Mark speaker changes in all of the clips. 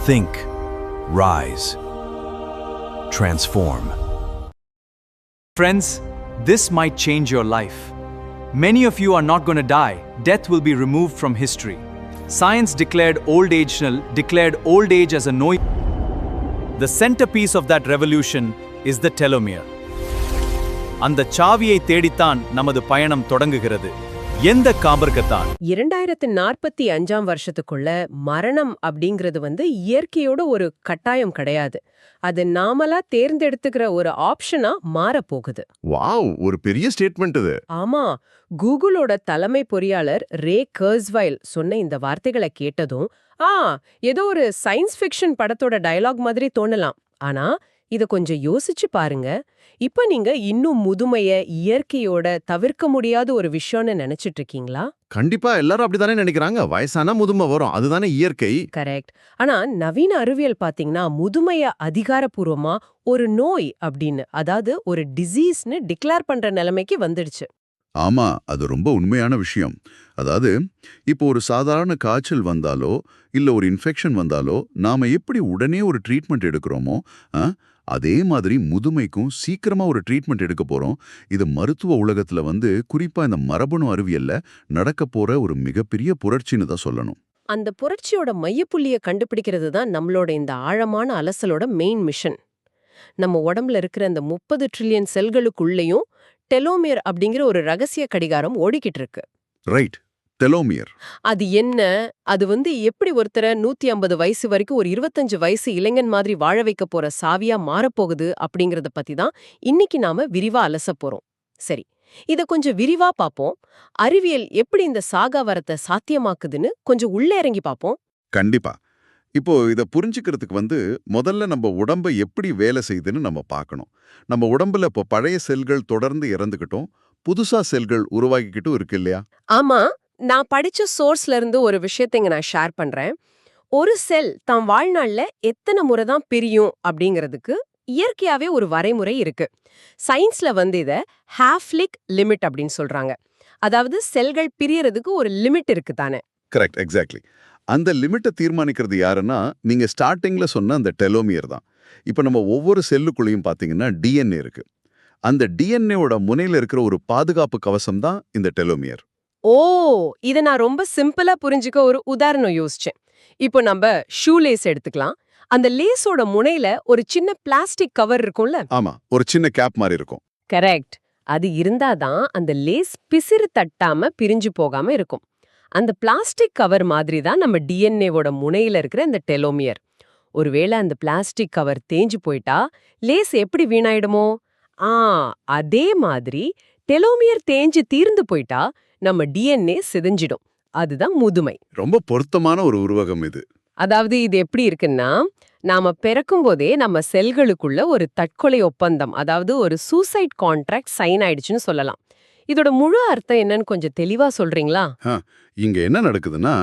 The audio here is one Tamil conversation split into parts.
Speaker 1: Think, rise, transform.
Speaker 2: Friends, this might change your life. Many of you are not going to die. Death will be removed from history. Science declared old age as a no. The centerpiece of that revolution is the telomere. அந்த சாவியை தேடித்தான் நமது பயணம் தொடங்குகிறது. எந்த காம்பர்கத்தான்
Speaker 3: 2045 வருஷத்துக்குள்ள மரணம் அப்படிங்கிறது இயற்கையோட ஒரு கட்டாயம் கிடையாது. அது நாமளா தேர்ந்தெடுத்துக்கிற ஒரு ஆப்ஷனா மாறப்போகுது.
Speaker 4: வாவ், ஒரு பெரிய ஸ்டேட்மெண்ட் இது.
Speaker 3: ஆமா, கூகுளோட தலைமை பொறியாளர் ரே கர்ஸ்வைல் சொன்ன இந்த வார்த்தைகளை கேட்டதும் ஏதோ ஒரு சயின்ஸ் ஃபிக்ஷன் படத்தோட டயலாக் மாதிரி தோணலாம். ஆனா இத கொஞ்சம் யோசிச்சு பாருங்க. இப்ப நீங்க இன்னும் முதுமைய இயற்கையோட தவிர்க்க முடியாத ஒரு விஷயம்னு நினைச்சிட்டு இருக்கீங்களா?
Speaker 4: கண்டிப்பா எல்லாரும் அப்படித்தானே நினைக்கிறாங்க. வயசானா முதுமை வரும், அதுதானே இயற்கை.
Speaker 3: கரெக்ட். ஆனா நவீன அறிவியல் பாத்தீங்கன்னா முதுமைய அதிகாரப்பூர்வமா ஒரு நோய் அப்படின்னு, அதாவது ஒரு டிசீஸ்னு டிக்ளேர் பண்ற நிலைமைக்கு வந்துடுச்சு.
Speaker 5: ஆமா, அது ரொம்ப உண்மையான விஷயம். அதாவது இப்போ ஒரு சாதாரண காய்ச்சல் வந்தாலோ இல்ல ஒரு இன்ஃபெக்ஷன் வந்தாலோ நாம எப்படி உடனே ஒரு ட்ரீட்மெண்ட் எடுக்கிறோமோ அதே மாதிரி முதுமைக்கும் சீக்கிரமா ஒரு ட்ரீட்மெண்ட் எடுக்க போறோம். இது மருத்துவ உலகத்துல குறிப்பா இந்த மரபணு அறிவியல்ல நடக்க போற ஒரு மிகப்பெரிய புரட்சின்னு தான் சொல்லணும்.
Speaker 3: அந்த புரட்சியோட மையப்புள்ளிய கண்டுபிடிக்கிறது தான் நம்மளோட இந்த ஆழமான அலசலோட மெயின் மிஷன். நம்ம உடம்புல இருக்கிற அந்த 30 ட்ரில்லியன் செல்களுக்குள்ளேயும் டெலோமியர் அப்படிங்கிற ஒரு ரகசிய கடிகாரம் ஓடிக்கிட்டு இருக்கு.
Speaker 5: Right, telomere.
Speaker 3: அது என்ன? அது எப்படி ஒருத்தரை 150 வயசு வரைக்கும் ஒரு 25 வயசு இளைஞன் மாதிரி வாழ வைக்க போற சாவியா மாறப்போகுது அப்படிங்கறத பத்தி தான் இன்னைக்கு நாம விரிவா அலச போறோம். சரி, இத கொஞ்சம் விரிவா பாப்போம். அறிவியல் எப்படி இந்த சாகாவரத்தை சாத்தியமாக்குதுன்னு கொஞ்சம் உள்ளே இறங்கி பாப்போம்.
Speaker 5: கண்டிப்பா. இப்போ இத புரிஞ்சுக்கிறதுக்கு முதல்ல நம்ம உடம்ப எப்படி வேலை செய்யுதுன்னு நம்ம பார்க்கணும். நம்ம உடம்புல இப்போ பழைய செல்கள் தொடர்ந்து இறந்துகிட்டும் புதுசா செல்கள் உருவாகிக்கிட்டும் இருக்கு இல்லையா?
Speaker 3: ஆமா, நான் படிச்ச சோர்ஸ்ல இருந்து ஒரு விஷயத்தை நான் ஷேர் பண்றேன். ஒரு செல் தம் வாழ்நாள்ல எத்தனை முறை தான் பிரியும் அப்படிங்கிறதுக்கு இயற்கையாவே ஒரு வரைமுறை இருக்கு. சயின்ஸ்ல இத ஹாஃப்லிக் லிமிட் அப்படின்னு சொல்றாங்க. அதாவது செல்கள் பிரியறதுக்கு ஒரு லிமிட் இருக்கு தானே?
Speaker 5: Correct, exactly. அந்த லிமிட்டை தீர்மானிக்கிறது யாருன்னா நீங்க ஸ்டார்டிங்ல சொன்ன அந்த டெலோமியர் தான். இப்போ நம்ம ஒவ்வொரு செல்லுக்குள்ளேயும் பார்த்தீங்கன்னா டிஎன்ஏ இருக்கு. அந்த டிஎன்ஏவோட முனையில இருக்கிற ஒரு பாதுகாப்பு கவசம் தான் இந்த டெலோமியர்.
Speaker 3: ஓ, இத நான் ரொம்ப சிம்பிளா புரிஞ்சுக்க ஒரு உதாரணம் யோசிச்சேன். இப்போ நம்ம ஷூ லேஸ் எடுத்துக்கலாம். அந்த லேஸோட முனையில ஒரு சின்ன பிளாஸ்டிக் கவர் இருக்கும்ல?
Speaker 5: ஆமா, ஒரு சின்ன கேப் மாதிரி இருக்கும்.
Speaker 3: கரெக்ட். அது இருந்தாதான் அந்த லேஸ் பிசிறு தட்டாம பிரிஞ்சு போகாம இருக்கும். அந்த பிளாஸ்டிக் கவர் மாதிரி தான் நம்ம டிஎன்ஏவோட முனையில இருக்கிற இந்த டெலோமியர். ஒருவேளை அந்த பிளாஸ்டிக் கவர் தேஞ்சு போயிட்டா லேஸ் எப்படி வீணாயிடுமோ? அதே மாதிரி டெலோமியர் தேஞ்சு தீர்ந்து போயிட்டா நம்ம டிஎன்ஏ சிதைஞ்சிடும். அதுதான் முதுமை.
Speaker 5: ரொம்ப பொருத்தமான ஒரு உருவகம் இது.
Speaker 3: அதாவது இது எப்படி இருக்குன்னா, நாம பிறக்கும் போதே நம்ம செல்களுக்குள்ள ஒரு தற்கொலை ஒப்பந்தம், அதாவது ஒரு சூசைட் கான்ட்ராக்ட் சைன் ஆயிடுச்சுன்னு சொல்லலாம். இதோட முழு அர்த்தம் என்னன்னு கொஞ்சம் தெளிவா சொல்றீங்களா?
Speaker 5: இங்க என்ன நடக்குதுன்னா,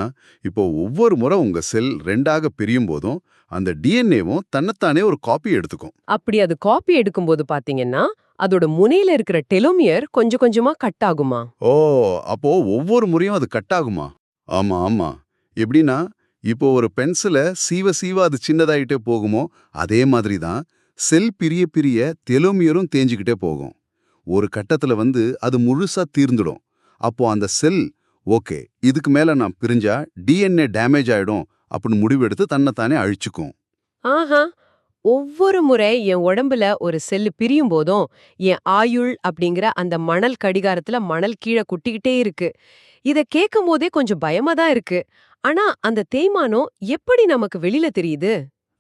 Speaker 5: இப்போ ஒவ்வொரு முறை உங்க செல் 2ஆக பிரியும் போதும் அந்த டிஎன்ஏவும் தன்னைத்தானே ஒரு காப்பி எடுத்துக்கும்.
Speaker 3: அப்படி அது காப்பி எடுக்கும்போது பாத்தீங்கன்னா அதோட முனையில இருக்கிற டெலோமியர் கொஞ்சம் கொஞ்சமா கட் ஆகுமா?
Speaker 5: ஓ, அப்போ ஒவ்வொரு முறையும் அது கட் ஆகுமா? ஆமா ஆமா. எப்படின்னா இப்போ ஒரு பென்சிலை சீவ சீவ அது சின்னதாயிட்டே போகுமோ அதே மாதிரி தான் செல் பிரிய பிரிய டெலோமியரும் தேஞ்சுக்கிட்டே போகும். ஒரு கட்டத்துல அது முழுசா தீர்ந்துடும். அப்போ அந்த செல் ஓகே, இதுக்கு மேல நான் பிரிஞ்சா டிஎன்ஏ டேமேஜ் ஆயிடும் அப்படின்னு முடிவெடுத்து தன்னைத்தானே அழிச்சுக்கும்.
Speaker 3: ஆஹா, ஒவ்வொரு முறை என் உடம்புல ஒரு செல்லு பிரியும் போதும் என் ஆயுள் அப்படிங்கிற அந்த மணல் கடிகாரத்துல மணல் கீழே குட்டிக்கிட்டே இருக்கு. இத கேட்கும் போதே கொஞ்சம் பயமா தான் இருக்கு. ஆனா அந்த தேய்மானம் எப்படி நமக்கு வெளியில தெரியுது?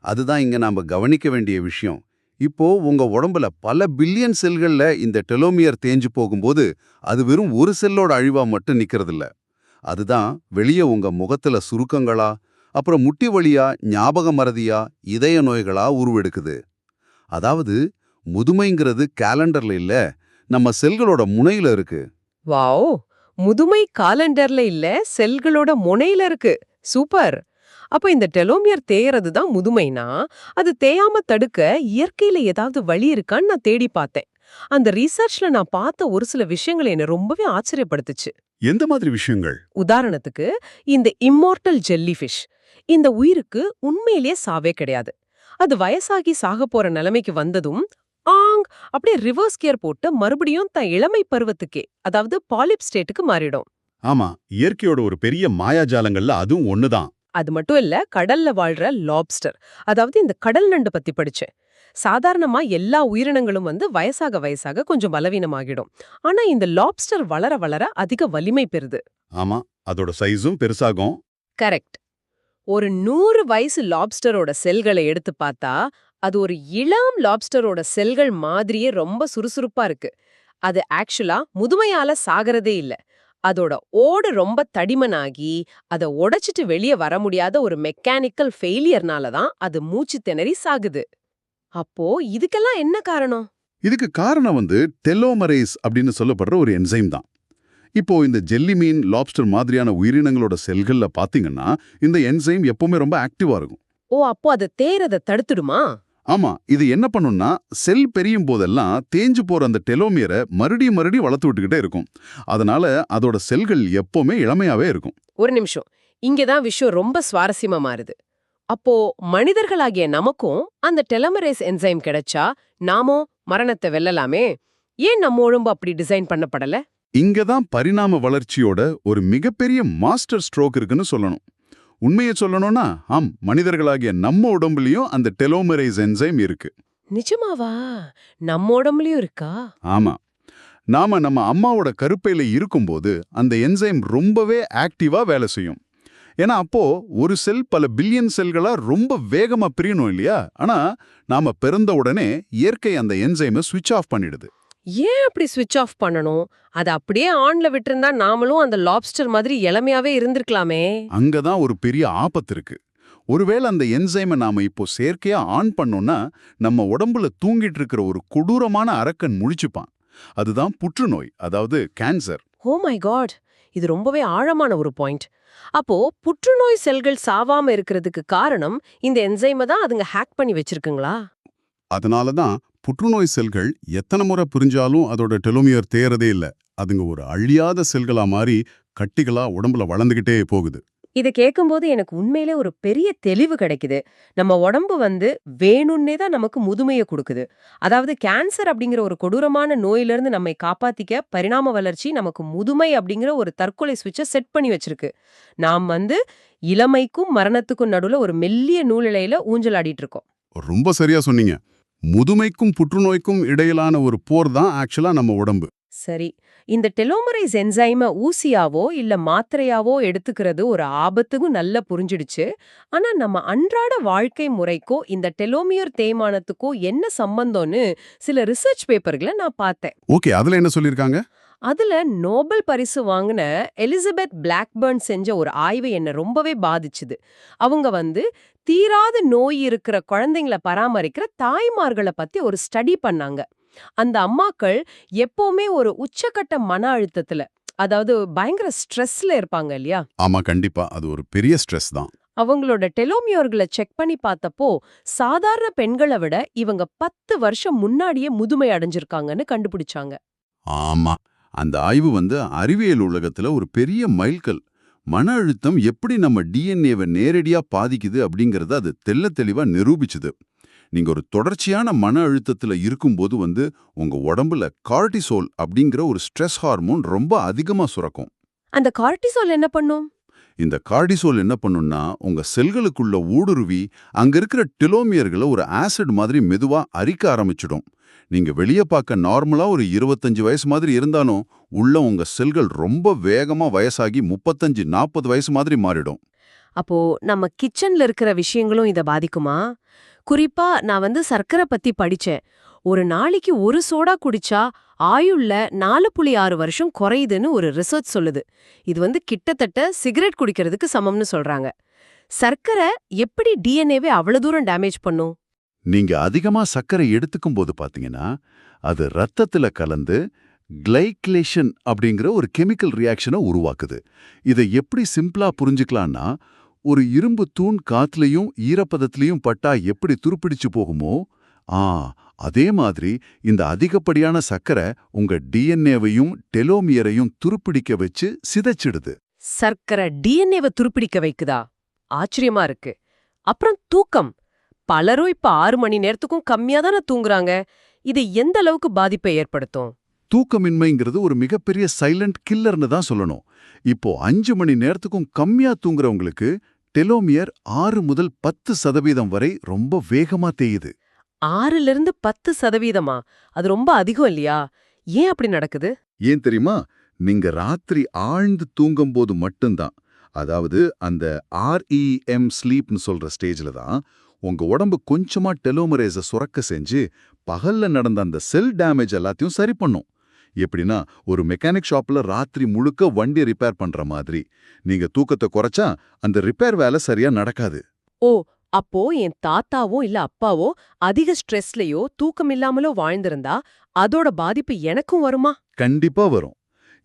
Speaker 5: அதுதான் இங்க நாம கவனிக்க வேண்டிய விஷயம். இப்போ உங்க உடம்புல பல பில்லியன் செல்கள்ல இந்த டெலோமியர் தேஞ்சு போகும்போது அது வெறும் ஒரு செல்லோட அழிவா மட்டும் நிக்கிறதில்ல. அதுதான் வெளியே உங்க முகத்துல சுருக்கங்களா, அப்புறம் முட்டி வலியா, ஞாபக மறதியா, இதய நோய்களா உருவெடுக்குது. அதாவது முதுமைங்கிறது கேலண்டர்ல இல்ல, நம்ம செல்களோட முனையில இருக்கு.
Speaker 3: வாவ், முதுமை காலண்டர்ல இல்ல, செல்களோட முனையில இருக்கு. சூப்பர். அப்ப இந்த டெலோமியர் தேயறது தான் முதுமைனா, அது தேயாம தடுக்க இயற்கையில ஏதாவது வழி இருக்கான்னு நான் தேடி பார்த்தேன். அந்த ரிசர்ச்ல நான் பார்த்த ஒரு சில விஷயங்கள் என்ன ரொம்பவே ஆச்சரியப்படுத்துச்சு.
Speaker 5: எந்த மாதிரி விஷயங்கள்?
Speaker 3: உதாரணத்துக்கு இந்த இம்மார்டல் ஜெல்லிஃபிஷ், இந்த உயிருக்கு உண்மையிலேயே சாவே கிடையாது. அது வயசாகி சாக போற நிலைமைக்கு வந்ததும் அப்படியே ரிவர்ஸ் கியர் போட்டு மறுபடியும் தன் இளமை பருவத்துக்கே, அதாவது பாலிப் ஸ்டேட்டுக்கு மாறிடும்.
Speaker 6: ஆமா, இயற்கையோட ஒரு பெரிய மாயாஜாலங்கள்ல அதுவும் ஒண்ணுதான்.
Speaker 3: அது மட்டும் இல்ல, கடல்ல வாழ்ற லாப்ஸ்டர், அதாவது இந்த கடல் நண்டு பத்தி படிச்சேன். சாதாரணமா எல்லா உயிரினங்களும் வயசாக வயசாக கொஞ்சம் பலவீனமாகிடும். ஆனா இந்த லாப்ஸ்டர் வளர வளர அதிக வலிமை பெறுது.
Speaker 6: ஆமா, அதோட சைஸும் பெருசாகும்.
Speaker 3: கரெக்ட். ஒரு 100 வயசு லாப்ஸ்டரோட செல்களை எடுத்து பார்த்தா அது ஒரு இளம் லாப்ஸ்டரோட செல்கள் மாதிரியே ரொம்ப சுறுசுறுப்பா இருக்கு. அது ஆக்சுவலா முதுமையால சாகறதே இல்ல. அதோட ஓடு ரொம்ப தடிமனாகி அதை உடைச்சிட்டு வெளியே வர முடியாத ஒரு மெக்கானிக்கல் ஃபெயிலியர்னால தான் அது மூச்சு திணறி சாகுது. அப்போ இதுக்கெல்லாம் என்ன காரணம்?
Speaker 6: இதுக்கு காரணம் டெலோமரேஸ் அப்படின்னு சொல்லப்படுற ஒரு என்சைம் தான். இப்போ இந்த ஜெல்லி மீன், லாப்ஸ்டர் மாதிரியான உயிரினங்களோட செல்கள்ல பாத்தீங்கன்னா இந்த என்சைம் எப்பவுமே ரொம்ப ஆக்டிவா இருக்கும்.
Speaker 3: ஓ, அப்போ அது தேறதை தடுத்துடுமா?
Speaker 6: ஆமா, இது என்ன பண்ணும்னா செல் பெரியும் போதெல்லாம் தேஞ்சு போற அந்த டெலோமியரை மறுபடியும் வளர்த்து விட்டுக்கிட்டே இருக்கும். அதனால அதோட செல்கள் எப்பவுமே இளமையாவே இருக்கும்.
Speaker 3: ஒரு நிமிஷம், இங்கதான் விஷயம் ரொம்ப சுவாரஸ்யமா மாறுது. அப்போ மனிதர்களாகிய நமக்கும் அந்த டெலோமரேஸ் என்சைம் கிடைச்சா நாமும் மரணத்தை வெல்லலாமே? ஏன் நம்ம உடம்பு அப்படி டிசைன் பண்ணப்படல?
Speaker 6: இங்கதான் பரிணாம வளர்ச்சியோட ஒரு மிகப்பெரிய மாஸ்டர் ஸ்ட்ரோக் இருக்குன்னு சொல்லணும். உண்மையை சொல்லணும்னா மனிதர்களாகிய நம்ம உடம்புலயும் அந்த டெலோமரேஸ் என்சைம் இருக்கு.
Speaker 3: நிஜமாவா? நம்ம உடம்புலயும் இருக்கா?
Speaker 6: ஆமா, நாம நம்ம அம்மாவோட கருப்பையில இருக்கும்போது அந்த என்சைம் ரொம்பவே ஆக்டிவா வேலை செய்யும். ஏன்னா அப்போ ஒரு செல் பல பில்லியன் செல்களா ரொம்ப வேகமா பிரியணும் இல்லையா? ஆனா நாம பிறந்த உடனே இயற்கை அந்த என்சைமை ஸ்விட்ச் ஆஃப் பண்ணிடுது.
Speaker 3: ஏன் அப்படி ஸ்விட்ச் ஆஃப் பண்ணணும்? அது அப்படியே ஆன்ல விட்டிருந்தா நாமளும் அந்த லாப்ஸ்டர் மாதிரி இளமையாவே இருந்திருக்கலாமே.
Speaker 6: அங்கதான் ஒரு பெரிய ஆபத்து இருக்கு. ஒருவேளை அந்த என்சைமை நாம இப்போ செயற்கையா ஆன் பண்ணோம்னா நம்ம உடம்புல தூங்கிட்டு இருக்கிற ஒரு கொடூரமான அரக்கன் முழிச்சுப்பான். அதுதான் புற்றுநோய், அதாவது கேன்சர்.
Speaker 3: ஓ மை காட், இது ரொம்பவே ஆழமான ஒரு பாயிண்ட். அப்போ புற்றுநோய் செல்கள் சாவாம இருக்கிறதுக்கு காரணம் இந்த என்சைமை தான் அதுங்க ஹேக் பண்ணி வச்சிருக்குங்களா?
Speaker 6: அதனாலதான் புற்றுநோய் செல்கள் எத்தனை முறை புரிஞ்சாலும் அதோட டெலோமியர் தேயறதே இல்ல. அதுங்க ஒரு அழியாத செல்களா மாறி கட்டிகளா உடம்புல வளர்ந்துகிட்டே போகுது.
Speaker 3: இதை கேட்கும்போது எனக்கு உண்மையிலே ஒரு பெரிய தெளிவு கிடைக்குது. நம்ம உடம்பு வேணும்னே தான் நமக்கு முதுமையை கொடுக்குது. அதாவது கேன்சர் அப்படிங்கிற ஒரு கொடூரமான நோயிலிருந்து நம்மை காப்பாத்திக்க பரிணாம வளர்ச்சி நமக்கு முதுமை அப்படிங்கிற ஒரு தற்கொலை சுவிட்சை செட் பண்ணி வச்சிருக்கு. நாம் இளமைக்கும் மரணத்துக்கும் நடுவுல ஒரு மெல்லிய நூலிழையில ஊஞ்சலாடிட்டு இருக்கோம்.
Speaker 6: ரொம்ப சரியா சொன்னீங்க. முதுமைக்கும் புற்றுநோய்க்கும் இடையிலான ஒரு போர் தான் ஆக்சுவலா நம்ம உடம்பு.
Speaker 3: சரி, இந்த டெலோமரேஸ் என்சைமை ஊசியாவோ இல்ல மாத்திரையாவோ எடுத்துக்கிறது ஒரு ஆபத்துக்கும் நல்லா புரிஞ்சிடுச்சு. ஆனா நம்ம அன்றாட வாழ்க்கை முறைக்கோ இந்த டெலோமியர் தேய்மானத்துக்கோ என்ன சம்பந்தம்னு சில ரிசர்ச் பேப்பர்களை நான் பார்த்தேன்.
Speaker 6: ஓகே, அதுல என்ன சொல்லிருக்காங்க?
Speaker 3: அதுல நோபல் பரிசு வாங்கின எலிசபெத் பிளாக்பர்ன் செஞ்ச ஒரு ஆய்வு என்ன ரொம்பவே பாதிச்சுது. அவங்க தீராத நோய் இருக்கிற குழந்தைங்களை பராமரிக்கிற தாய்மார்களை பத்தி ஒரு ஸ்டடி பண்ணாங்க. அந்த அம்மாக்கள் எப்பவுமே ஒரு உச்சக்கட்ட மன அழுத்தத்துல, அதாவது பயங்கர ஸ்ட்ரெஸ்ல இருப்பாங்க இல்லையா?
Speaker 6: ஆமா, கண்டிப்பா அது ஒரு பெரிய ஸ்ட்ரெஸ் தான்.
Speaker 3: அவங்களோட டெலோமியர்களை செக் பண்ணி பார்த்தப்போ சாதாரண பெண்களை விட இவங்க 10 வருஷம் முன்னாடியே முதுமை அடைஞ்சிருக்காங்கன்னு கண்டுபிடிச்சாங்க.
Speaker 6: ஆமா, அந்த ஆய்வு அறிவியல் உலகத்துல ஒரு பெரிய மைல்கல். மன அழுத்தம் எப்படி நம்ம டிஎன்ஏவை நேரடியா பாதிக்குது அப்படிங்கறத அது தெள்ளத் தெளிவா நிரூபிச்சுது. நீங்க ஒரு தொடர்ச்சியான மன அழுத்தத்துல இருக்கும்போது உங்க உடம்புல கார்டிசோல் அப்படிங்கிற ஒரு ஸ்ட்ரெஸ் ஹார்மோன் ரொம்ப அதிகமா சுரக்கும்.
Speaker 3: அந்த கார்டிசோல் என்ன பண்ணும்?
Speaker 6: இந்த கார்டிசோல் என்ன பண்ணும்னா உங்க செல்களுக்குள்ள ஊடுருவி அங்க இருக்கிற டெலோமியர்களை ஒரு ஆசிட் மாதிரி மெதுவா அரிக்க ஆரம்பிச்சிடும். நீங்க வெளியே பார்க்க நார்மலா ஒரு 25 வயசு மாதிரி இருந்தாலும் உள்ள உங்க செல்கள் ரொம்ப வேகமா வயசாகி 35-40 வயசு மாதிரி மாறிடும்.
Speaker 3: அப்போ நம்ம கிச்சன்ல இருக்கிற விஷயங்களும் இத பாதிக்குமா? குறிப்பா நான் சர்க்கரை பத்தி படிச்சேன். ஒரு நாளைக்கு ஒரு சோடா குடிச்சா ஆயுள்ல 4.6 வருஷம் குறையுதுன்னு ஒரு ரிசர்ச் சொல்லுது. இது கிட்டத்தட்ட சிகரெட் குடிக்கிறதுக்கு சமம்னு சொல்றாங்க. சர்க்கரை எப்படி டிஎன்ஏவே அவ்வளவு தூரம் டேமேஜ் பண்ணும்?
Speaker 6: நீங்க அதிகமா சர்க்கரை எடுத்துக்கும் போது பாத்தீங்கன்னா அது ரத்தத்துல கலந்து கிளைக்லேஷன் அப்படிங்கிற ஒரு கெமிக்கல் ரியாக்ஷனை உருவாக்குது. இதை எப்படி சிம்பிளா புரிஞ்சுக்கலாம்னா, ஒரு இரும்பு தூண் காத்துலயும் ஈரப்பதத்திலையும் பட்டா எப்படி துருப்பிடிச்சு போகுமோ, அதே மாதிரி இந்த அதிகப்படியான சர்க்கரை உங்க டிஎன்ஏவையும் டெலோமியரையும் துருப்பிடிக்க வச்சு சிதைச்சிடுது.
Speaker 3: சர்க்கரை டிஎன்ஏவை துருப்பிடிக்க வைக்குதா? ஆச்சரியமா இருக்கு. அப்புறம் தூக்கம். பலரும் இப்ப 6 மணி நேரத்துக்கும் கம்மியா தானே தூங்குறாங்க. இது எந்த அளவுக்கு பாதிப்பை ஏற்படுத்தும்?
Speaker 6: தூக்கமின்மைங்கிறது ஒரு மிகப்பெரிய சைலண்ட் கில்லர்னு தான் சொல்லணும். இப்போ 5 மணி நேரத்துக்கும் கம்மியா தூங்குறவங்களுக்கு டெலோமியர் 6 முதல் 10% வரை ரொம்ப வேகமா தேயுது.
Speaker 3: 6லிருந்து 10%? அது ரொம்ப அதிகம் இல்லையா? ஏன் அப்படி நடக்குது?
Speaker 6: ஏன் தெரியுமா? நீங்க ராத்திரி ஆழ்ந்து தூங்கும்போது மட்டும்தான், அதாவது அந்த REM ஸ்லீப்னு சொல்ற ஸ்டேஜ்ல தான் உங்க உடம்பு கொஞ்சமா டெலோமரேஸை சுரக்க செஞ்சு பகல்ல நடந்த அந்த செல் டேமேஜ் எல்லாத்தையும் சரி பண்ணும். எப்படின்னா, ஒரு மெக்கானிக் ஷாப்ல ராத்திரி முழுக்க வண்டி ரிப்பேர் பண்ற மாதிரி. நீங்க தூக்கத்தை குறைச்சா அந்த ரிப்பேர் வேலை சரியா நடக்காது.
Speaker 3: ஓ, அப்போ என் தாத்தாவோ இல்ல அப்பாவோ அதிக ஸ்ட்ரெஸ்லயோ தூக்கம் இல்லாமலோ வாழ்ந்திருந்தா அதோட பாதிப்பு எனக்கும் வருமா?
Speaker 6: கண்டிப்பா வரும்.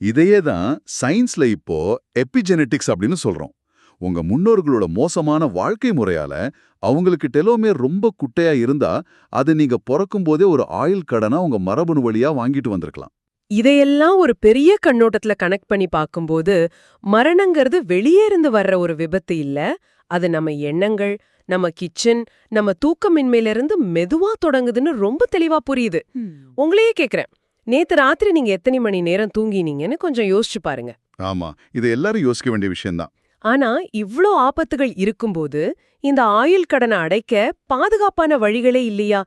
Speaker 6: இதையே தான் சயின்ஸ்ல இப்போ எபிஜெனெட்டிக்ஸ் அப்படின்னு சொல்றோம். உங்க முன்னோர்களோட மோசமான வாழ்க்கை முறையால அவங்களுக்கு டெலோமியர் ரொம்ப குட்டையா இருந்தா அது நீங்க பிறக்கும் போதே ஒரு ஆயுள் கடனா உங்க மரபணு வழியா வாங்கிட்டு வந்திருக்கலாம்.
Speaker 3: இதையெல்லாம் ஒரு பெரிய கண்ணோட்டத்துல கனெக்ட் பண்ணி பார்க்கும்போது மரணங்கிறது வெளியே இருந்து வர்ற ஒரு விபத்து இல்ல, அது நம்ம எண்ணங்கள், நம்ம கிச்சன், நம்ம தூக்கமின்மையிலிருந்து மெதுவா தொடங்குதுன்னு ரொம்ப தெளிவா புரியுது. உங்களையே கேக்குறேன், நேத்து ராத்திரி நீங்க எத்தனை மணி நேரம் தூங்கினீங்கன்னு கொஞ்சம் யோசிச்சு பாருங்க.
Speaker 6: ஆமா, இது எல்லாரும் யோசிக்க வேண்டிய விஷயம்தான்.
Speaker 3: ஆனா இவ்ளோ ஆபத்துகள் இருக்கும்போது இந்த ஆயுள் கடனை அடைக்க பாதுகாப்பான வழிகளே இல்லையா?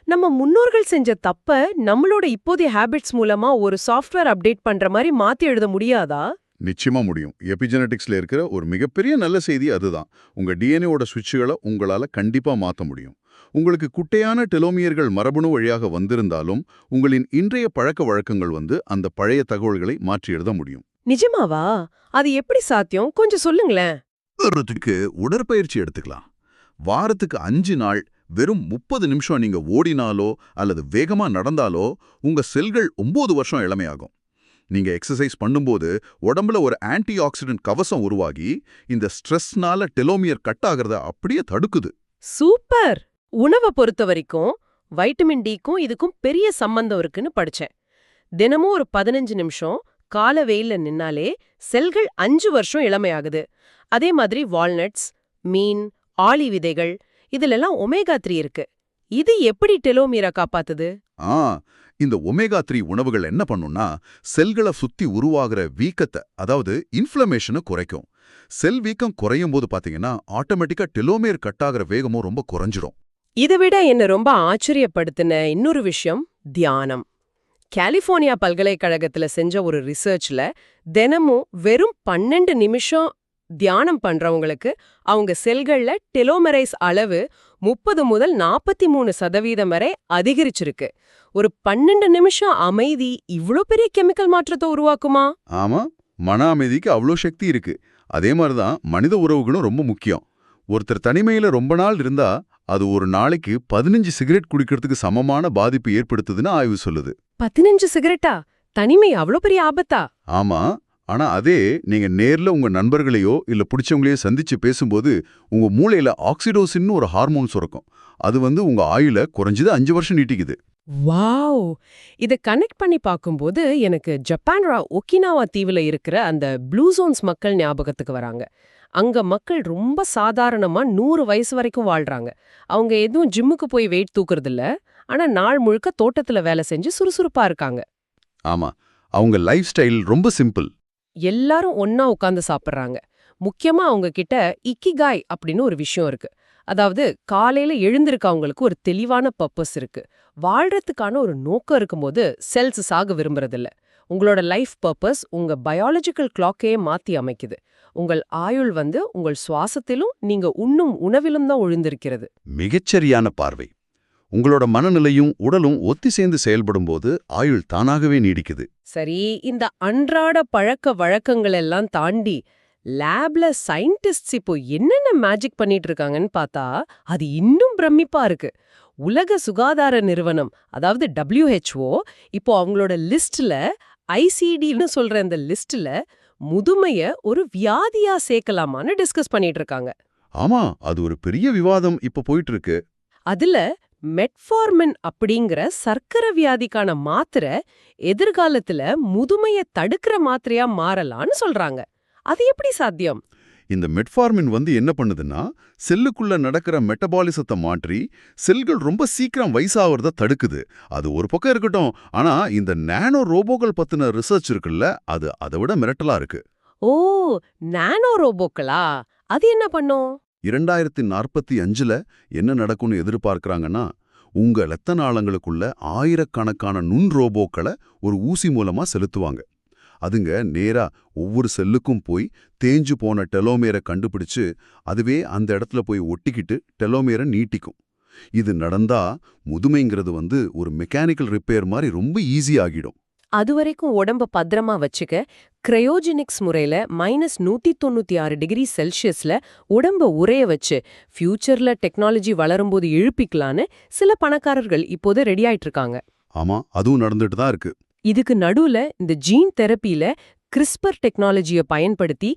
Speaker 3: நம்ம முன்னோர்கள் செஞ்ச தப்ப நம்மளோட இப்போதைய ஹேபிட்ஸ் மூலமா ஒரு சாஃப்ட்வேர் அப்டேட் பண்ற மாதிரி மாத்தி எழுத முடியாதா?
Speaker 6: நிச்சயமா முடியும். எபிஜெனெட்டிக்ஸ்ல இருக்கிற ஒரு மிகப்பெரிய நல்ல செய்தி அதுதான். உங்க டிஎன்ஏவோட சுவிட்சுகளை உங்களால கண்டிப்பா மாத்த முடியும். உங்களுக்கு குட்டையான டெலோமியர்கள் மரபணு வழியாக வந்திருந்தாலும் உங்களின் இன்றைய பழக்க வழக்கங்கள் அந்த பழைய தகவல்களை மாற்றி எழுத முடியும்.
Speaker 3: நிஜமாவா? அது எப்படி சாத்தியம்? கொஞ்சம் சொல்லுங்களேன்.
Speaker 6: உதாரணத்துக்கு உடற்பயிற்சி எடுத்துக்கலாம். வாரத்துக்கு 5 நாள் வெறும் 30 நிமிஷம் நீங்க ஓடினாலோ அல்லது வேகமா நடந்தாலோ உங்க செல்கள் 9 வருஷம் இளமையாகும். நீங்க எக்ஸசைஸ் பண்ணும்போது உடம்புல ஒரு ஆன்டி ஆக்சிடென்ட் கவசம் உருவாகி இந்த ஸ்ட்ரெஸ்னால டெலோமியர் கட் ஆகிறத அப்படியே தடுக்குது.
Speaker 3: சூப்பர்! உணவை பொறுத்த வரைக்கும் வைட்டமின் டிக்கும் இதுக்கும் பெரிய சம்பந்தம் இருக்குன்னு படிச்சேன். தினமும் ஒரு 15 நிமிஷம் கால வெயில்ல நின்னாலே செல்கள் 5 வருஷம் இளமையாகுது. அதே மாதிரி வால்நட்ஸ், மீன், ஆளி விதைகள் இதுலெல்லாம் ஒமேகா 3 இருக்கு. இது எப்படி டெலோமியரை காப்பாத்துது?
Speaker 6: இந்த ஒமேகா 3 உணவுகள் என்ன பண்ணும்னா செல்களை சுத்தி உருவாகிற வீக்கத்தை, அதாவது இன்ஃப்ளமேஷனை குறைக்கும். செல் வீக்கம் குறையும் போது பாத்தீங்கன்னா ஆட்டோமேட்டிக்கா டெலோமியர் கட் ஆகிற வேகமும் ரொம்ப குறைஞ்சிரும்.
Speaker 3: இதை விட என்ன ரொம்ப ஆச்சரியப்படுத்தின இன்னொரு விஷயம் தியானம். கலிபோர்னியா பல்கலைக்கழகத்துல செஞ்ச ஒரு ரிசர்ச்ல தினமும் வெறும் 12 நிமிஷம் தியானம் பண்றவங்களுக்கு அவங்க செல்கள்ல டெலோமரைஸ் அளவு 30 முதல் 43% வரை அதிகரிச்சிருக்கு. ஒரு 12 நிமிஷம் அமைதி இவ்ளோ பெரிய கெமிக்கல் மாற்றத்தை உருவாக்குமா?
Speaker 6: ஆமா, மன அமைதிக்கு அவ்வளோ சக்தி இருக்கு. அதே மாதிரிதான் மனித உறவுகளும் ரொம்ப முக்கியம். ஒருத்தர் தனிமையில ரொம்ப நாள் இருந்தா அது ஒரு நாளைக்கு 15 சிகரெட் குடிக்கிறதுக்கு சமமான பாதிப்பு ஏற்படுத்துதுன்னு ஆய்வு சொல்லுது.
Speaker 3: 15 சிகரெட்டா? தனிமை அவ்வளோ பெரிய ஆபத்தா?
Speaker 6: ஆமா, ஆனா அதே நீங்க நேர்ல உங்க நண்பர்களையோ இல்ல பிடிச்சவங்களையோ சந்திச்சு பேசும்போது உங்க மூளையில ஆக்சிடோசின்னு ஒரு ஹார்மோன் சுரக்கும். அது உங்க ஆயுள குறைஞ்சது 5 வருஷம் நீட்டிக்குது.
Speaker 3: வாவ்! இத கனெக்ட் பண்ணி பார்க்கும்போது எனக்கு ஜப்பான் ஒகினாவா தீவுல இருக்கிற அந்த ப்ளூ ஜோன்ஸ் மக்கள் ஞாபகத்துக்கு வராங்க. அங்க மக்கள் ரொம்ப சாதாரணமா 100 வயசு வரைக்கும் வாழ்றாங்க. அவங்க எதுவும் ஜிம்முக்கு போய் வெயிட் தூக்குறதில்ல. ஆனா நாள் முழுக்க தோட்டத்துல வேலை செஞ்சு சுறுசுறுப்பா இருக்காங்க.
Speaker 6: ஆமா, அவங்க லைஃப் ஸ்டைல் ரொம்ப சிம்பிள்.
Speaker 3: எல்லாரும் ஒன்னா உட்கார்ந்து சாப்பிடுறாங்க. முக்கியமா அவங்க கிட்ட இக்கிகாய் அப்படின்னு ஒரு விஷயம் இருக்கு. அதாவது காலையில எழுந்திருக்க அவங்களுக்கு ஒரு தெளிவான பர்பஸ் இருக்கு. வாழ்றதுக்கான ஒரு நோக்கம் இருக்கும்போது செல்ஸ் சாக விரும்புறதில்ல. உங்களோட லைஃப் பர்பஸ் உங்க பயாலஜிக்கல் கிளாக்கையே மாத்தி அமைக்குது. உங்கள் ஆயுள் உங்கள் சுவாசத்திலும் நீங்க உண்ணும் உணவிலும் தான் ஒழிந்திருக்கிறது.
Speaker 6: மிகச்சரியான பார்வை. உங்களோட மனநிலையும் உடலும் ஒத்தி சேர்ந்து செயல்படும் போது ஆயுள் தானாகவே நீடிக்குது.
Speaker 3: சரி, இந்த அன்றாட பழக்க வழக்கங்கள் எல்லாம் தாண்டி லேப்ல சயின்டிஸ்ட்ஸ் இப்போ என்னென்ன மேஜிக் பண்ணிட்டு இருக்காங்கன்னு பார்த்தா அது இன்னும் பிரமிப்பா இருக்கு. உலக சுகாதார நிறுவனம், அதாவது WHO, இப்போ அவங்களோட லிஸ்ட்ல ICDன்னு சொல்ற இந்த லிஸ்ட்ல முதுமைய ஒரு வியாதியா சேர்க்கலாமான்னு டிஸ்கஸ் பண்ணிட்டு இருக்காங்க.
Speaker 6: ஆமா, அது ஒரு பெரிய விவாதம் இப்ப போயிட்டு இருக்கு.
Speaker 3: அதுல மெட்ஃபார்மின் அப்படிங்கிற சர்க்கரை வியாதிக்கான மாத்திரை எதிர்காலத்துல முதுமைய தடுக்கிற மாத்திரையா மாறலான்னு சொல்றாங்க. அது எப்படி சாத்தியம்?
Speaker 6: இந்த மெட்ஃபார்மின் என்ன பண்ணுதுன்னா செல்லுக்குள்ள நடக்கிற மெட்டபாலிசத்தை மாற்றி செல்கள் ரொம்ப சீக்கிரம் வயசாகிறத தடுக்குது. அது ஒரு பக்கம் இருக்கட்டும், ஆனா இந்த நானோ ரோபோக்கள் பத்தின ரிசர்ச் இருக்குல்ல, அது அதை விட மிரட்டலா இருக்கு.
Speaker 3: ஓ, நானோ ரோபோக்களா? அது என்ன பண்ணும்?
Speaker 6: 2045ல என்ன நடக்கும்னு எதிர்பார்க்கறாங்கன்னா, உங்க இரத்த நாளங்களுக்குள்ள ஆயிரக்கணக்கான நுண் ரோபோக்களை ஒரு ஊசி மூலமா செலுத்துவாங்க. அதுங்க நேரா ஒவ்வொரு செல்லுக்கும் போய் தேஞ்சு போன டெலோமேரை கண்டுபிடிச்சு அதுவே அந்த இடத்துல போய் ஒட்டிக்கிட்டு டெலோமேரை நீட்டிக்கும். இது நடந்தா முதுமைங்கிறது ஒரு மெக்கானிக்கல் ரிப்பேர் மாதிரி ரொம்ப ஈஸி ஆகிடும்.
Speaker 3: அதுவரைக்கும் உடம்ப பத்திரமா வச்சுக்க கிரையோஜெனிக்ஸ் முறையில -196°C உடம்ப உறைய வச்சு ஃபியூச்சர்ல டெக்னாலஜி வளரும்போது இழுப்பிக்கலான்னு சில பணக்காரர்கள் இப்போது ரெடி ஆயிட்டு இருக்காங்க.
Speaker 6: ஆமா, அதுவும் நடந்துட்டு தான் இருக்கு.
Speaker 3: இதுக்கு நடுவுல இந்த ஜீன் தெரப்பியில கிறிஸ்பர் டெக்னாலஜிய பயன்படுத்தி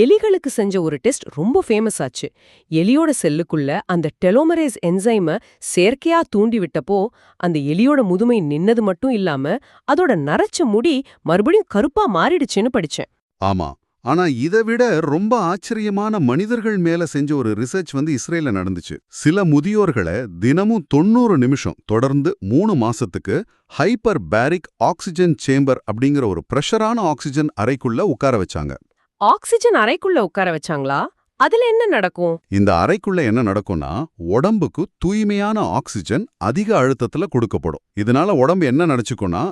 Speaker 3: எலிகளுக்கு செஞ்ச ஒரு டெஸ்ட் ரொம்ப ஃபேமஸ் ஆச்சு. எலியோட செல்லுக்குள்ள அந்த டெலோமரேஸ் என்சைமை செயற்கையா தூண்டி விட்டப்போ அந்த எலியோட முதுமை நின்னது மட்டும் இல்லாம அதோட நரைச்ச முடி மறுபடியும் கருப்பா மாறிடுச்சுன்னு படிச்சேன்.
Speaker 6: ஆமா, ஆனா இதை விட ரொம்ப ஆச்சரியமான மனிதர்கள் மேல செஞ்ச ஒரு ரிசர்ச் இஸ்ரேல்ல நடந்துச்சு. சில முதியோர்களை தினமும் 90 நிமிஷம் தொடர்ந்து 3 மாசத்துக்கு ஹைப்பர் பேரிக் ஆக்சிஜன் சேம்பர் அப்படிங்கிற ஒரு பிரஷரான ஆக்சிஜன் அறைக்குள்ள உட்கார வச்சாங்க.
Speaker 3: ஆக்சிஜன் அறைக்குள்ள உட்கார வச்சாங்களா? அதுல என்ன நடக்கும்?
Speaker 6: இந்த அறைக்குள்ள என்ன நடக்கும்னா, உடம்புக்கு தூய்மையான ஆக்சிஜன் அதிக அழுத்தத்துல கொடுக்கப்படும். இதனால உடம்பு என்ன நினைச்சுக்கும்னா,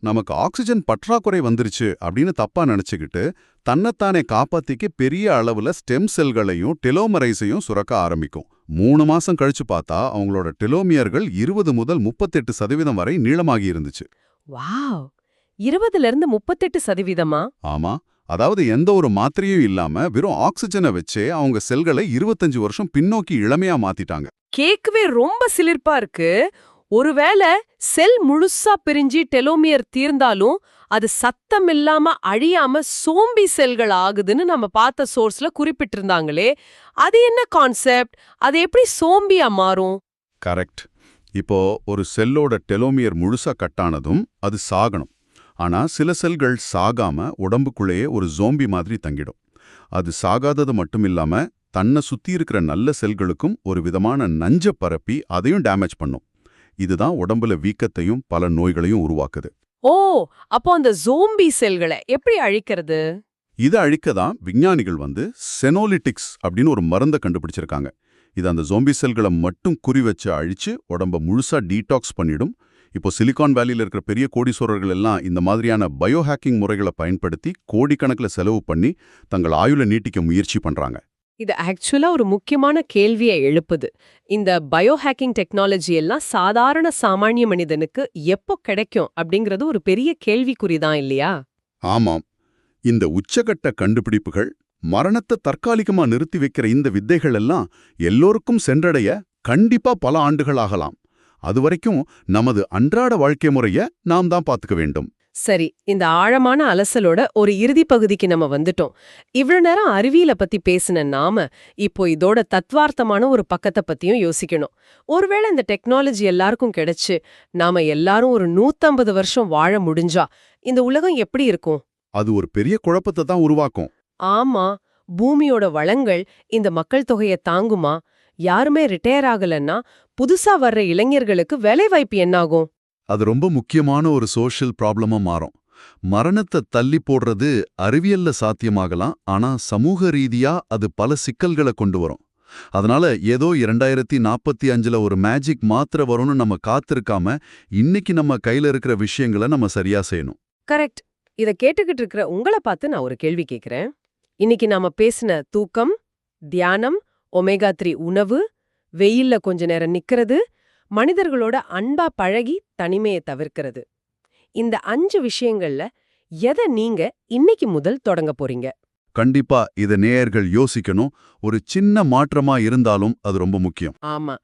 Speaker 6: நமக்கு ஆக்சிஜன் பற்றாக்குறை வந்துருச்சு அப்படின்னு தப்பா நினைச்சுக்கிட்டு தன்னைத்தானே காப்பாத்திக்க பெரிய அளவுல ஸ்டெம் செல்களையும் டெலோமரைஸையும் சுரக்க ஆரம்பிக்கும். 3 மாசம் கழிச்சு பார்த்தா அவங்களோட டெலோமியர்கள் 20 முதல் 38% வரை நீளமாகி இருந்துச்சு.
Speaker 3: வாவ், 20ல இருந்து 38%?
Speaker 6: ஆமா, அதாவது எந்த ஒரு மாத்திரையும் இல்லாம வெறும் ஆக்சிஜனை வச்சே அவங்க செல்களை 25 வருஷம் பின்னோக்கி இளமையா மாத்திட்டாங்க.
Speaker 3: கேட்கவே ரொம்ப சிலிர்ப்பா இருக்கு. ஒருவேளை செல் முழுசா பிரிஞ்சு டெலோமியர் தீர்ந்தாலும் அது சத்தம் இல்லாம அழியாம சோம்பி செல்கள் ஆகுதுன்னு நம்ம பார்த்த சோர்ஸ்ல குறிப்பிட்டிருந்தாங்களே, அது என்ன கான்செப்ட்? அது எப்படி சோம்பியா மாறும்?
Speaker 6: கரெக்ட். இப்போ ஒரு செல்லோட டெலோமியர் முழுசா கட்டானதும் அது சாகணும். ஆனா சில செல்கள் சாகாம உடம்புக்குள்ளேயே ஒரு ஜோம்பி மாதிரி தங்கிடும். அது சாகாதது மட்டும் இல்லாம தன்னை சுத்தி இருக்கிற நல்ல செல்களுக்கும் ஒரு விதமான நஞ்ச பரப்பி அதையும் டேமேஜ் பண்ணும். இதுதான் உடம்புல வீக்கத்தையும் பல நோய்களையும் உருவாக்குது.
Speaker 3: ஓ, அப்போ அந்த ஜோம்பி செல்களை எப்படி அழிக்கிறது?
Speaker 6: இதை அழிக்க தான் விஞ்ஞானிகள் செனோலிட்டிக்ஸ் அப்படின்னு ஒரு மருந்தை கண்டுபிடிச்சிருக்காங்க. இது அந்த ஜோம்பி செல்களை மட்டும் குறி வச்சு அழிச்சு உடம்ப முழுசா டீடாக்ஸ் பண்ணிடும். இப்போ சிலிகான் வேலியில் இருக்கிற பெரிய கோடீஸ்வரர்கள் எல்லாம் இந்த மாதிரியான பயோஹேக்கிங் முறைகளை பயன்படுத்தி கோடிக்கணக்கில் செலவு பண்ணி தங்கள் ஆயுளை நீட்டிக்க முயற்சி பண்றாங்க.
Speaker 3: இது ஆக்சுவலா ஒரு முக்கியமான கேள்வியை எழுப்புது. இந்த பயோஹேக்கிங் டெக்னாலஜி எல்லாம் சாதாரண சாமானிய மனிதனுக்கு எப்போ கிடைக்கும் அப்படிங்கிறது ஒரு பெரிய கேள்விக்குறிதான் இல்லையா?
Speaker 6: ஆமாம், இந்த உச்சகட்ட கண்டுபிடிப்புகள் மரணத்தை தற்காலிகமா நிறுத்தி வைக்கிற இந்த வித்தைகள் எல்லாம் எல்லோருக்கும் சென்றடைய கண்டிப்பா பல ஆண்டுகள் ஆகலாம். அதுவரைக்கும் நமது அன்றாட வாழ்க்கை முறைய நாம் தான் பார்த்துக்க வேண்டும்.
Speaker 3: சரி, இந்த ஆழமான அலசலோட ஒரு இறுதி பகுதிக்கு நம்ம வந்துட்டோம். இவ்வளவு நேரம் அறிவியலை பத்தி பேசின நாம இப்போ இதோட தத்வார்த்தமான ஒரு பக்கத்தை பத்தியும் யோசிக்கணும். ஒருவேளை இந்த டெக்னாலஜி எல்லாருக்கும் கிடைச்சு நாம எல்லாரும் ஒரு 150 வருஷம் வாழ முடிஞ்சா இந்த உலகம் எப்படி இருக்கும்?
Speaker 6: அது ஒரு பெரிய குழப்பத்தை தான் உருவாக்கும்.
Speaker 3: ஆமா, பூமியோட வளங்கள் இந்த மக்கள் தொகையை தாங்குமா? யாருமே ரிட்டையர் ஆகலன்னா புதுசா வர்ற இளைஞர்களுக்கு வேலைவாய்ப்பு என்னாகும்?
Speaker 6: அது ரொம்ப முக்கியமான ஒரு சோஷியல் ப்ராப்ளமா மாறும். மரணத்தை தள்ளி போடுறது அறிவியல்ல சாத்தியமாகலாம், ஆனா சமூக ரீதியா அது பல சிக்கல்களை கொண்டு வரும். அதனால ஏதோ 2045ல ஒரு மேஜிக் மாத்திரை வரும்னு நம்ம காத்திருக்காம இன்னைக்கு நம்ம கையில இருக்கிற விஷயங்களை நம்ம சரியா செய்யணும்.
Speaker 3: கரெக்ட். இத கேட்டுக்கிட்டு இருக்கிற உங்களை பார்த்து நான் ஒரு கேள்வி கேட்கிறேன். இன்னைக்கு நாம பேசின தூக்கம், தியானம், ஒமேகா 3 உணவு, வெயில்ல கொஞ்ச நேரம் நிக்கிறது, மனிதர்களோட அன்பா பழகி தனிமையை தவிர்க்கிறது, இந்த 5 விஷயங்கள்ல எதை நீங்க இன்னைக்கு முதல் தொடங்க போறீங்க?
Speaker 6: கண்டிப்பா இத நேயர்கள் யோசிக்கணும். ஒரு சின்ன மாற்றமா இருந்தாலும் அது ரொம்ப முக்கியம்.
Speaker 3: ஆமா,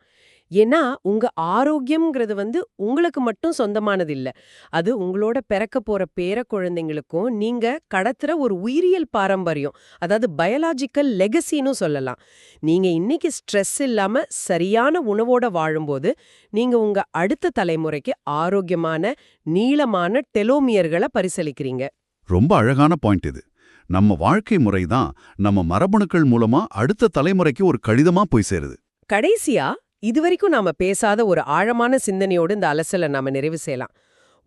Speaker 3: ஏன்னா உங்க ஆரோக்கியம்ங்கிறது உங்களுக்கு மட்டும் சொந்தமானது இல்ல. அது உங்களோட பிறக்க போற பேர குழந்தைங்களுக்கும் நீங்க கடத்துற ஒரு உயிரியல் பாரம்பரியம், அதாவது பயாலாஜிக்கல் லெகசின்னு சொல்லலாம். நீங்க இன்னைக்கு ஸ்ட்ரெஸ் இல்லாம சரியான உணவோட வாழும்போது நீங்க உங்க அடுத்த தலைமுறைக்கு ஆரோக்கியமான நீளமான டெலோமியர்களை பரிசளிக்கிறீங்க.
Speaker 6: ரொம்ப அழகான பாயிண்ட் இது. நம்ம வாழ்க்கை முறை தான் நம்ம மரபணுக்கள் மூலமா அடுத்த தலைமுறைக்கு ஒரு கடிதமா போய் சேருது.
Speaker 3: கடைசியா இதுவரைக்கும் நாம பேசாத ஒரு ஆழமான சிந்தனையோடு இந்த அலசலை நாம நிறைவு செய்யலாம்.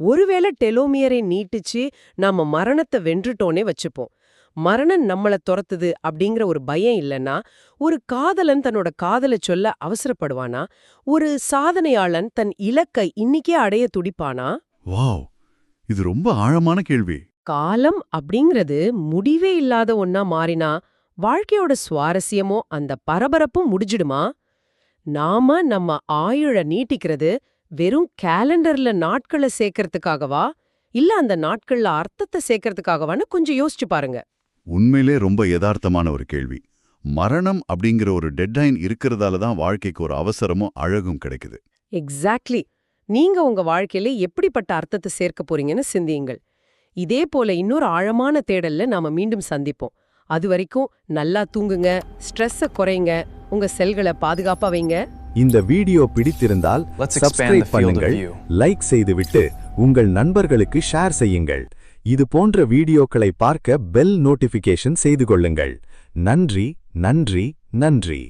Speaker 3: ஒருவேளை டெலோமியரை நீட்டிச்சு நாம மரணத்தை வென்றுட்டோனே வச்சுப்போம். மரணம் நம்மள துரத்துது அப்படிங்கிற ஒரு பயம் இல்லைன்னா, ஒரு காதலன் தன்னோட காதலை சொல்ல அவசரப்படுவானா? ஒரு சாதனையாளன் தன் இலக்கை இன்னிக்கே அடைய துடிப்பானா?
Speaker 6: வாவ், இது ரொம்ப ஆழமான கேள்வி.
Speaker 3: காலம் அப்படிங்கிறது முடிவே இல்லாத ஒன்னா மாறினா வாழ்க்கையோட சுவாரஸ்யமோ அந்த பரபரப்பும் முடிஞ்சிடுமா? நாம நம்ம ஆயுள நீட்டிக்கிறது வெறும் கேலண்டர்ல நாட்களை சேர்க்கறதுக்காகவா, இல்ல அந்த நாட்கள்ல அர்த்தத்தை சேர்க்கறதுக்காகவான்னு கொஞ்சம் யோசிச்சு பாருங்க.
Speaker 6: உண்மையிலே ரொம்ப யதார்த்தமான ஒரு கேள்வி. மரணம் அப்படிங்கிற ஒரு டெட்லைன் இருக்கிறதால தான் வாழ்க்கைக்கு ஒரு அவசரமும் அழகும் கிடைக்குது.
Speaker 3: எக்ஸாக்ட்லி. நீங்க உங்க வாழ்க்கையில எப்படிப்பட்ட அர்த்தத்தை சேர்க்க போறீங்கன்னு சிந்தியுங்கள். இதே போல இன்னொரு ஆழமான தேடல்ல நாம மீண்டும் சந்திப்போம். அது வரைக்கும் நல்லா தூங்குங்க, ஸ்ட்ரெஸ்ஸை குறைங்க, உங்க செல்களை பாதுகாப்பா வைங்க.
Speaker 1: இந்த வீடியோ பிடித்திருந்தால் சப்ஸ்கிரைப் பண்ணுங்கள், லைக் செய்துவிட்டு உங்கள் நண்பர்களுக்கு ஷேர் செய்யுங்கள். இது போன்ற வீடியோக்களை பார்க்க பெல் நோட்டிஃபிகேஷன் செய்து கொள்ளுங்கள். நன்றி, நன்றி, நன்றி.